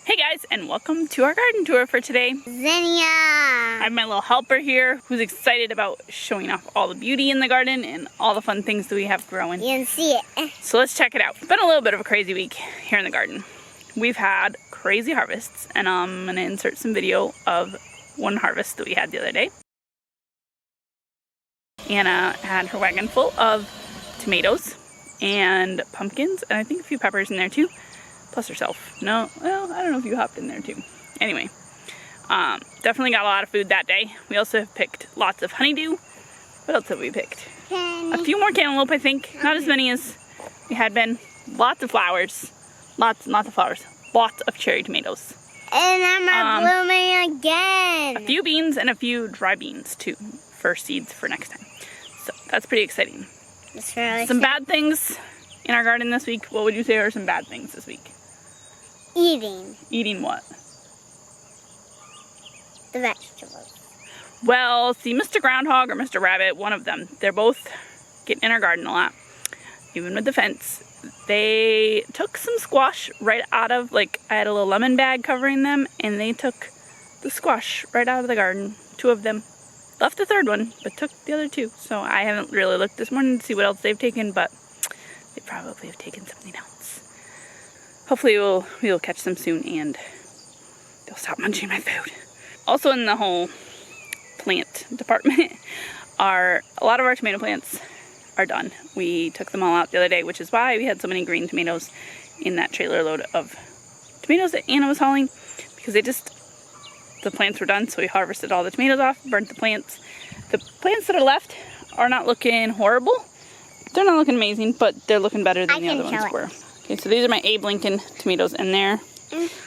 Hey guys, and welcome to our garden tour for today. Xenia! I have my little helper here who's excited about showing off all the beauty in the garden and all the fun things that we have growing. You can see it. So let's check it out. It's been a little bit of a crazy week here in the garden. We've had crazy harvests, and I'm going to insert some video of one harvest that we had the other day. Anna had her wagon full of tomatoes and pumpkins, and I think a few peppers in there too. Plus herself. No, well, I don't know if you hopped in there too. Anyway, definitely got a lot of food that day. We also have picked lots of honeydew. What else have we picked? A few more cantaloupe, I think. Not as many as we had been. Lots of flowers. Lots of flowers. Lots of cherry tomatoes. And I'm blooming again. A few beans and a few dry beans too for seeds for next time. So that's pretty exciting. That's really Some bad things in our garden this week. What would you say are some bad things this week? Eating Eating what? the vegetables. Well, see, Mr. Groundhog or Mr. Rabbit, one of them, they're both getting in our garden a lot, even with the fence. They took some squash right out of, like, I had a little lemon bag covering them, and they took the squash right out of the garden, 2 of them. Left the 3rd one, but took the other 2. So I haven't really looked this morning to see what else they've taken, but they probably have taken something else. Hopefully we'll catch them soon and they'll stop munching my food. Also in the whole plant department, a lot of our tomato plants are done. We took them all out the other day, which is why we had so many green tomatoes in that trailer load of tomatoes that Anna was hauling, because the plants were done, so we harvested all the tomatoes off, burnt the plants. The plants that are left are not looking horrible. They're not looking amazing, but they're looking better than the other ones were. Okay, so these are my Abe Lincoln tomatoes, and they're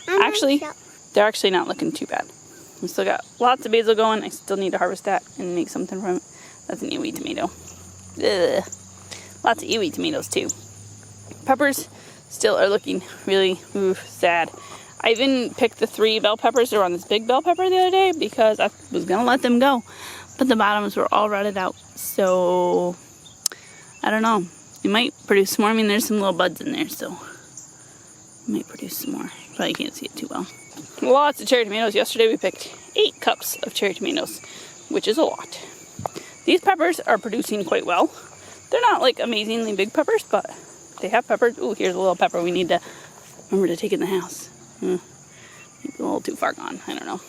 actually not looking too bad. We still got lots of basil going. I still need to harvest that and make something from it. That's an iwi tomato. Ugh. Lots of iwi tomatoes too. Peppers still are looking really sad. I even picked the 3 bell peppers that were on this big bell pepper the other day because I was gonna let them go, but the bottoms were all rotted out. So I don't know. It might produce more. I mean, there's some little buds in there, so it might produce some more. Probably can't see it too well. Lots of cherry tomatoes. Yesterday we picked 8 cups of cherry tomatoes, which is a lot. These peppers are producing quite well. They're not like amazingly big peppers, but they have peppers. Ooh, here's a little pepper we need to remember to take in the house. Maybe a little too far gone. I don't know.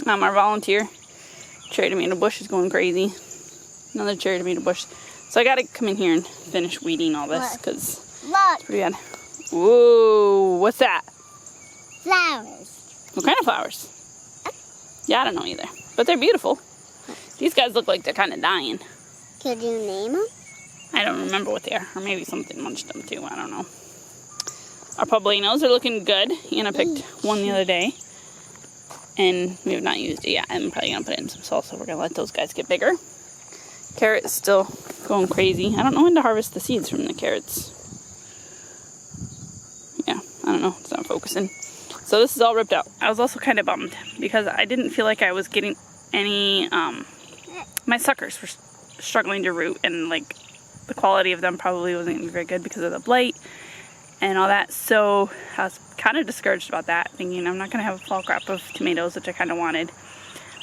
Our volunteer cherry tomato bush is going crazy. Another cherry tomato bush. So I gotta come in here and finish weeding all this because it's pretty bad. Whoa, what's that? Flowers. What kind of flowers? Yeah, I don't know either. But they're beautiful. These guys look like they're kind of dying. Could you name them? I don't remember what they are. Or maybe something munched them too. I don't know. Our poblanos are looking good. Anna picked one the other day. And we have not used it yet. I'm probably going to put it in some salsa. We're going to let those guys get bigger. Carrot's still going crazy. I don't know when to harvest the seeds from the carrots. Yeah, I don't know. It's not focusing. So this is all ripped out. I was also kind of bummed because I didn't feel like I was getting any, my suckers were struggling to root, and like the quality of them probably wasn't going to be very good because of the blight and all that. So I was kind of discouraged about that, thinking I'm not going to have a fall crop of tomatoes, which I kind of wanted.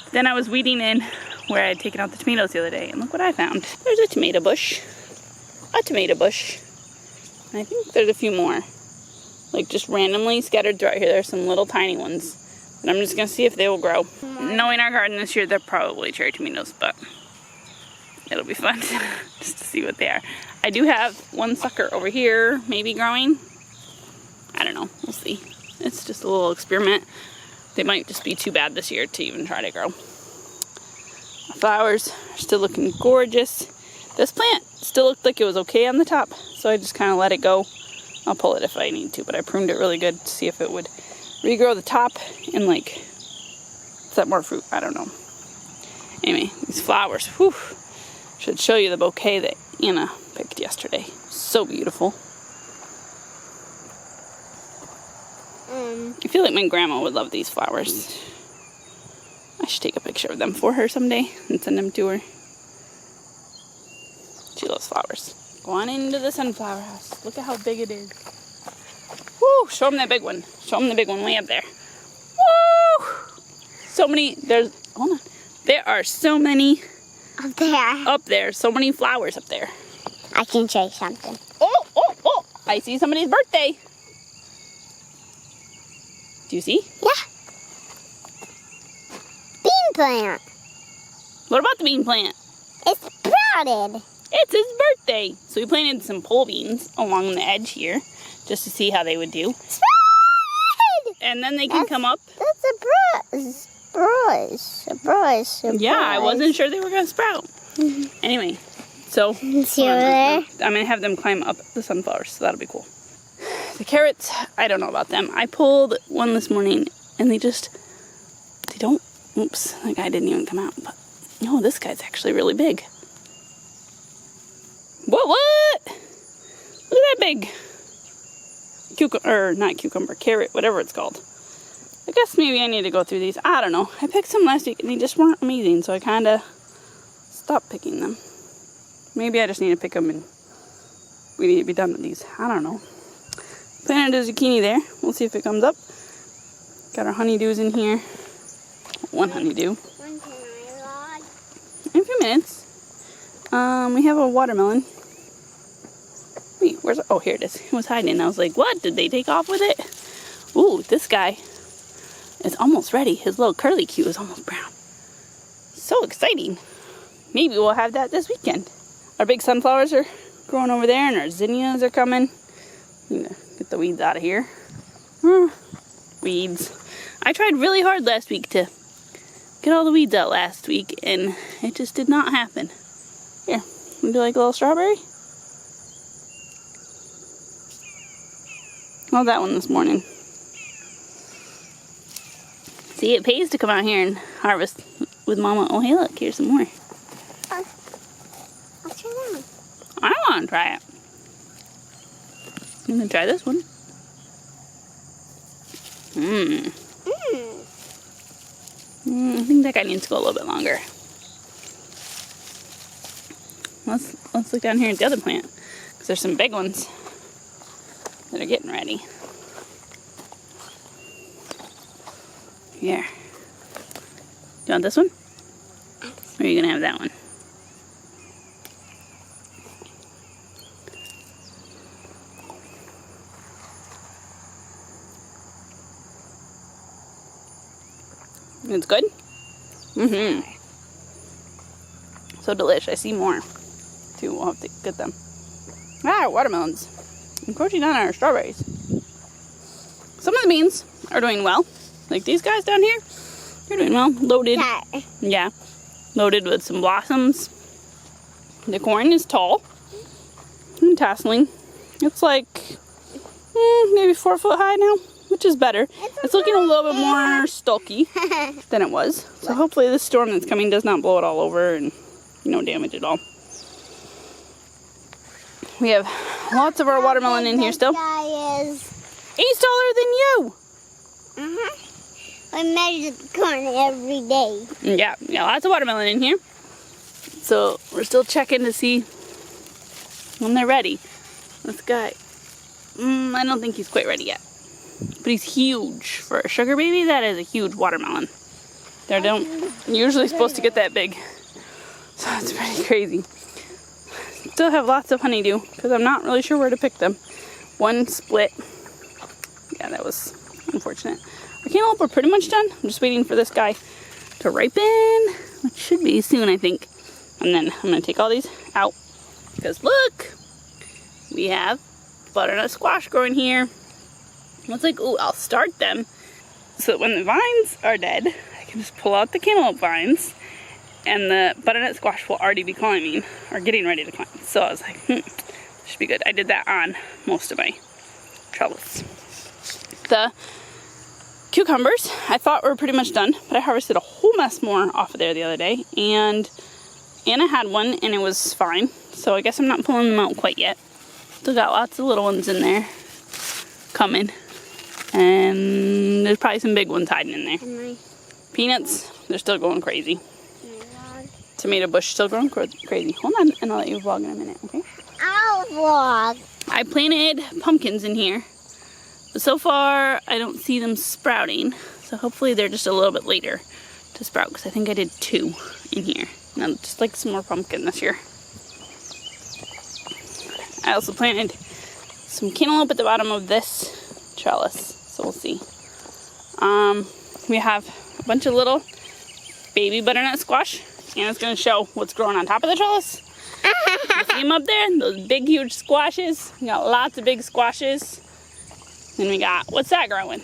But then I was weeding in where I had taken out the tomatoes the other day, and look what I found. There's a tomato bush. A tomato bush. And I think there's a few more. Like just randomly scattered throughout here. There's some little tiny ones. And I'm just going to see if they will grow. Knowing our garden this year, they're probably cherry tomatoes, but it'll be fun just to see what they are. I do have one sucker over here, maybe growing. I don't know. We'll see. It's just a little experiment. They might just be too bad this year to even try to grow. My flowers are still looking gorgeous. This plant still looked like it was okay on the top, so I just kind of let it go. I'll pull it if I need to, but I pruned it really good to see if it would regrow the top and like set more fruit. I don't know. Anyway, these flowers, whew, should show you the bouquet that Anna picked yesterday. So beautiful. I feel like my grandma would love these flowers. I should take a picture of them for her someday and send them to her. She loves flowers. Go on into the sunflower house. Look at how big it is. Woo! Woo, show them that big one. Show them the big one way up there. Woo! So many, hold on. There are so many up there. So many flowers up there. I can show you something. Oh, I see somebody's birthday. Do you see? Yeah. Bean plant. What about the bean plant? It's sprouted. It's his birthday. So we planted some pole beans along the edge here just to see how they would do. Sprouted! And then they can come up. That's a surprise. Yeah, I wasn't sure they were going to sprout. Anyway, so See over there? I'm going to have them climb up the sunflowers, so that'll be cool. The carrots, I don't know about them. I pulled one this morning, and they don't, oops, that guy didn't even come out. But, no, this guy's actually really big. What? Look at that big carrot, whatever it's called. I guess maybe I need to go through these. I don't know. I picked some last week, and they just weren't amazing, so I kind of stopped picking them. Maybe I just need to pick them, and we need to be done with these. I don't know. Planted a zucchini there. We'll see if it comes up. Got our honeydews in here. One honeydew. When can I log? In a few minutes. We have a watermelon. Wait, oh, here it is. It was hiding. I was like, what? Did they take off with it? Ooh, this guy is almost ready. His little curly Q is almost brown. So exciting. Maybe we'll have that this weekend. Our big sunflowers are growing over there, and our zinnias are coming. I'm gonna get the weeds out of here. Weeds. I tried really hard last week to get all the weeds out last week, and it just did not happen. Here, would you like a little strawberry? How's that one this morning? See, it pays to come out here and harvest with Mama. Oh, hey, look, here's some more. I'll try that one. I want to try it. I'm going to try this one. I think that guy needs to go a little bit longer. Let's look down here at the other plant, because there's some big ones that are getting ready. Here. Do you want this one? Or are you going to have that one? It's good? So delish. I see more, too. We'll have to get them. Watermelons. Encroaching on our strawberries. Some of the beans are doing well. Like these guys down here. They're doing well. Loaded. Yeah. Loaded with some blossoms. The corn is tall. And tasseling. It's like maybe 4 foot high now, which is better. It's looking a little bit more stalky than it was. So hopefully this storm that's coming does not blow it all over and damage it all. We have lots of our watermelon in here still. He's taller than you. I measure the corn every day. Yeah, lots of watermelon in here. So we're still checking to see when they're ready. This guy, I don't think he's quite ready yet. But he's huge. For a sugar baby, that is a huge watermelon. They don't usually supposed to get that big. So it's pretty crazy. Still have lots of honeydew because I'm not really sure where to pick them. One split. Yeah, that was unfortunate. Our cantaloupe are pretty much done. I'm just waiting for this guy to ripen, which should be soon, I think. And then I'm going to take all these out because look, we have butternut squash growing here. It's like, ooh, I'll start them so that when the vines are dead, I can just pull out the cantaloupe vines and the butternut squash will already be climbing or getting ready to climb. So I was like, should be good. I did that on most of my trellis. The cucumbers I thought were pretty much done, but I harvested a whole mess more off of there the other day, and Anna had one and it was fine. So I guess I'm not pulling them out quite yet. Still got lots of little ones in there coming. And there's probably some big ones hiding in there. Peanuts, they're still going crazy. Tomato bush still growing crazy. Hold on, and I'll let you vlog in a minute, okay? I'll vlog. I planted pumpkins in here But so far, I don't see them sprouting. So hopefully they're just a little bit later to sprout, because I think I did 2 in here. And I'd just like some more pumpkin this year. I also planted some cantaloupe at the bottom of this trellis, so we'll see. We have a bunch of little baby butternut squash. Anna's going to show what's growing on top of the trellis. You see them up there? Those big, huge squashes. We got lots of big squashes. Then we got, what's that growing?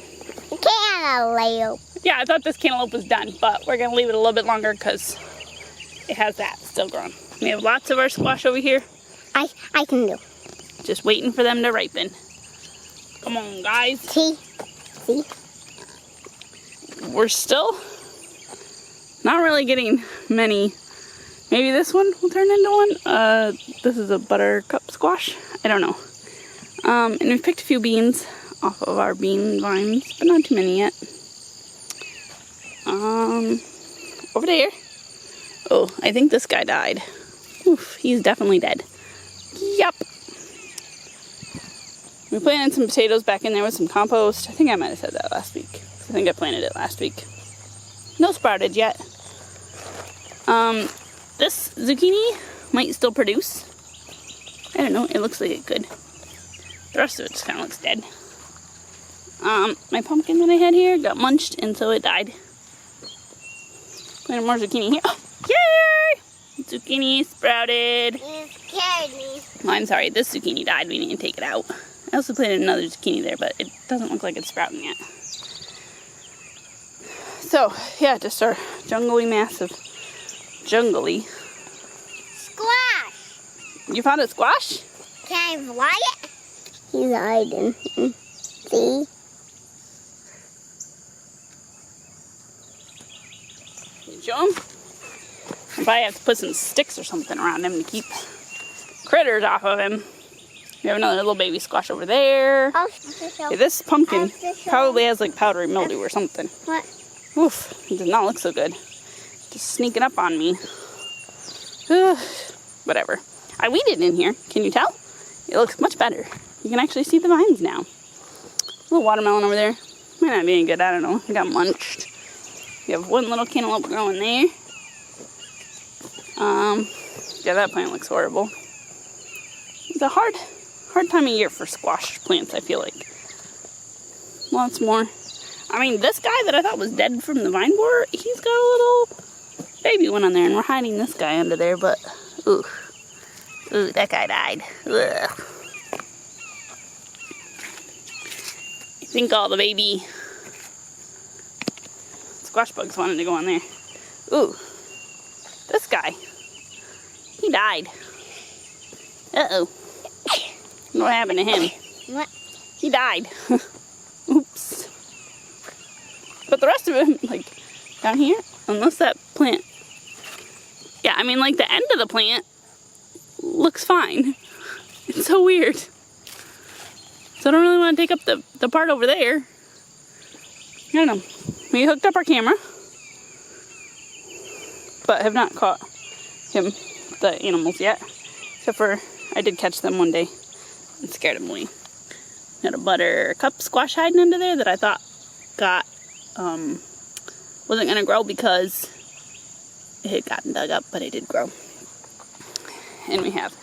Cantaloupe. Yeah, I thought this cantaloupe was done, but we're going to leave it a little bit longer because it has that still growing. We have lots of our squash over here. I can do. Just waiting for them to ripen. Come on, guys. See? We're still not really getting many. Maybe this one will turn into one. This is a buttercup squash. I don't know. And we've picked a few beans off of our bean vines, but not too many yet. Over there. Oh, I think this guy died. Oof, he's definitely dead. Yup. We planted some potatoes back in there with some compost. I think I might have said that last week. I think I planted it last week. No sprouted yet. This zucchini might still produce. I don't know, it looks like it could. The rest of it just kind of looks dead. My pumpkin that I had here got munched, and so it died. Planted more zucchini here. Oh, yay! Zucchini sprouted. You scared me. Oh, I'm sorry, this zucchini died. We need to take it out. I also planted another zucchini there, but it doesn't look like it's sprouting yet. So, yeah, just our jungly mass of jungly. Squash. You found a squash? Can I fly it? He's hiding. See? Can you show him? I probably have to put some sticks or something around him to keep critters off of him. We have another little baby squash over there. Okay, this pumpkin probably has like powdery mildew or something. What? Oof, it does not look so good. Just sneaking up on me. Whatever. I weeded in here. Can you tell? It looks much better. You can actually see the vines now. A little watermelon over there. Might not be any good. I don't know. It got munched. We have one little cantaloupe growing there. Yeah, that plant looks horrible. It's a hard time of year for squash plants, I feel like. Lots more. I mean, this guy that I thought was dead from the vine borer, he's got a little baby one on there, and we're hiding this guy under there, but, ooh, that guy died. Ugh. I think all the baby squash bugs wanted to go on there. Ooh, this guy, he died. Uh-oh. What happened to him? What? He died. Oops. But the rest of him, like, down here, unless that plant, yeah, I mean, like, the end of the plant looks fine. It's so weird. So I don't really want to take up the part over there. I don't know. We hooked up our camera, but have not caught the animals yet. Except for, I did catch them one day and scared them away. Got a buttercup squash hiding under there that I thought wasn't gonna grow because it had gotten dug up, but it did grow. And we have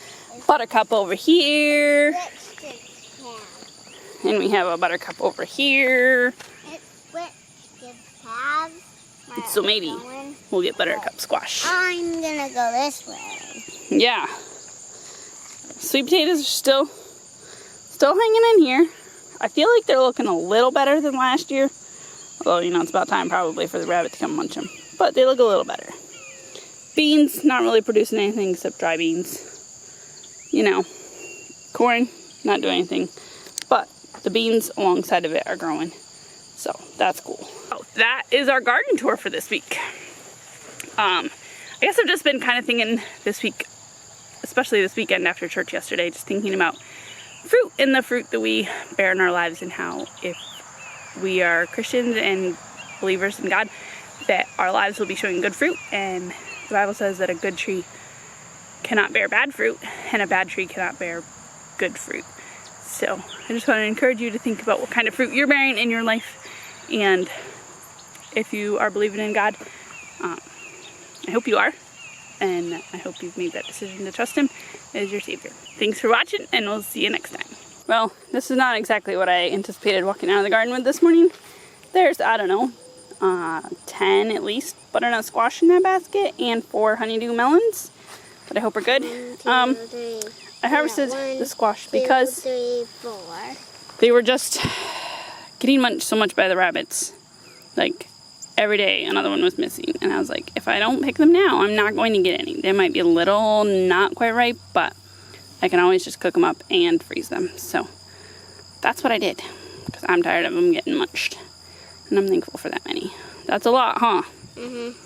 buttercup over here. And we have a buttercup over here. So maybe we'll get buttercup squash. I'm gonna go this way. Yeah. Sweet potatoes are still hanging in here. I feel like they're looking a little better than last year. Although, you know, it's about time probably for the rabbit to come munch them. But they look a little better. Beans, not really producing anything except dry beans. You know, corn, not doing anything. But the beans alongside of it are growing. So, that's cool. Oh, that is our garden tour for this week. I guess I've just been kind of thinking this week, especially this weekend after church yesterday, just thinking about fruit and the fruit that we bear in our lives, and how if we are Christians and believers in God, that our lives will be showing good fruit. And the Bible says that a good tree cannot bear bad fruit, and a bad tree cannot bear good fruit. So I just want to encourage you to think about what kind of fruit you're bearing in your life. And if you are believing in God, I hope you are. And I hope you've made that decision to trust Him as your Savior. Thanks for watching, and we'll see you next time. Well, this is not exactly what I anticipated walking out of the garden with this morning. There's, I don't know, 10 at least butternut squash in that basket and 4 honeydew melons that I hope are good. 1, 2, 3. I harvested the squash because 2, 3, 4. they were just getting munched so much by the rabbits. Like, every day another one was missing. And I was like, if I don't pick them now, I'm not going to get any. They might be a little not quite ripe, but I can always just cook them up and freeze them. So that's what I did, because I'm tired of them getting munched. And I'm thankful for that many. That's a lot, huh? Mm-hmm.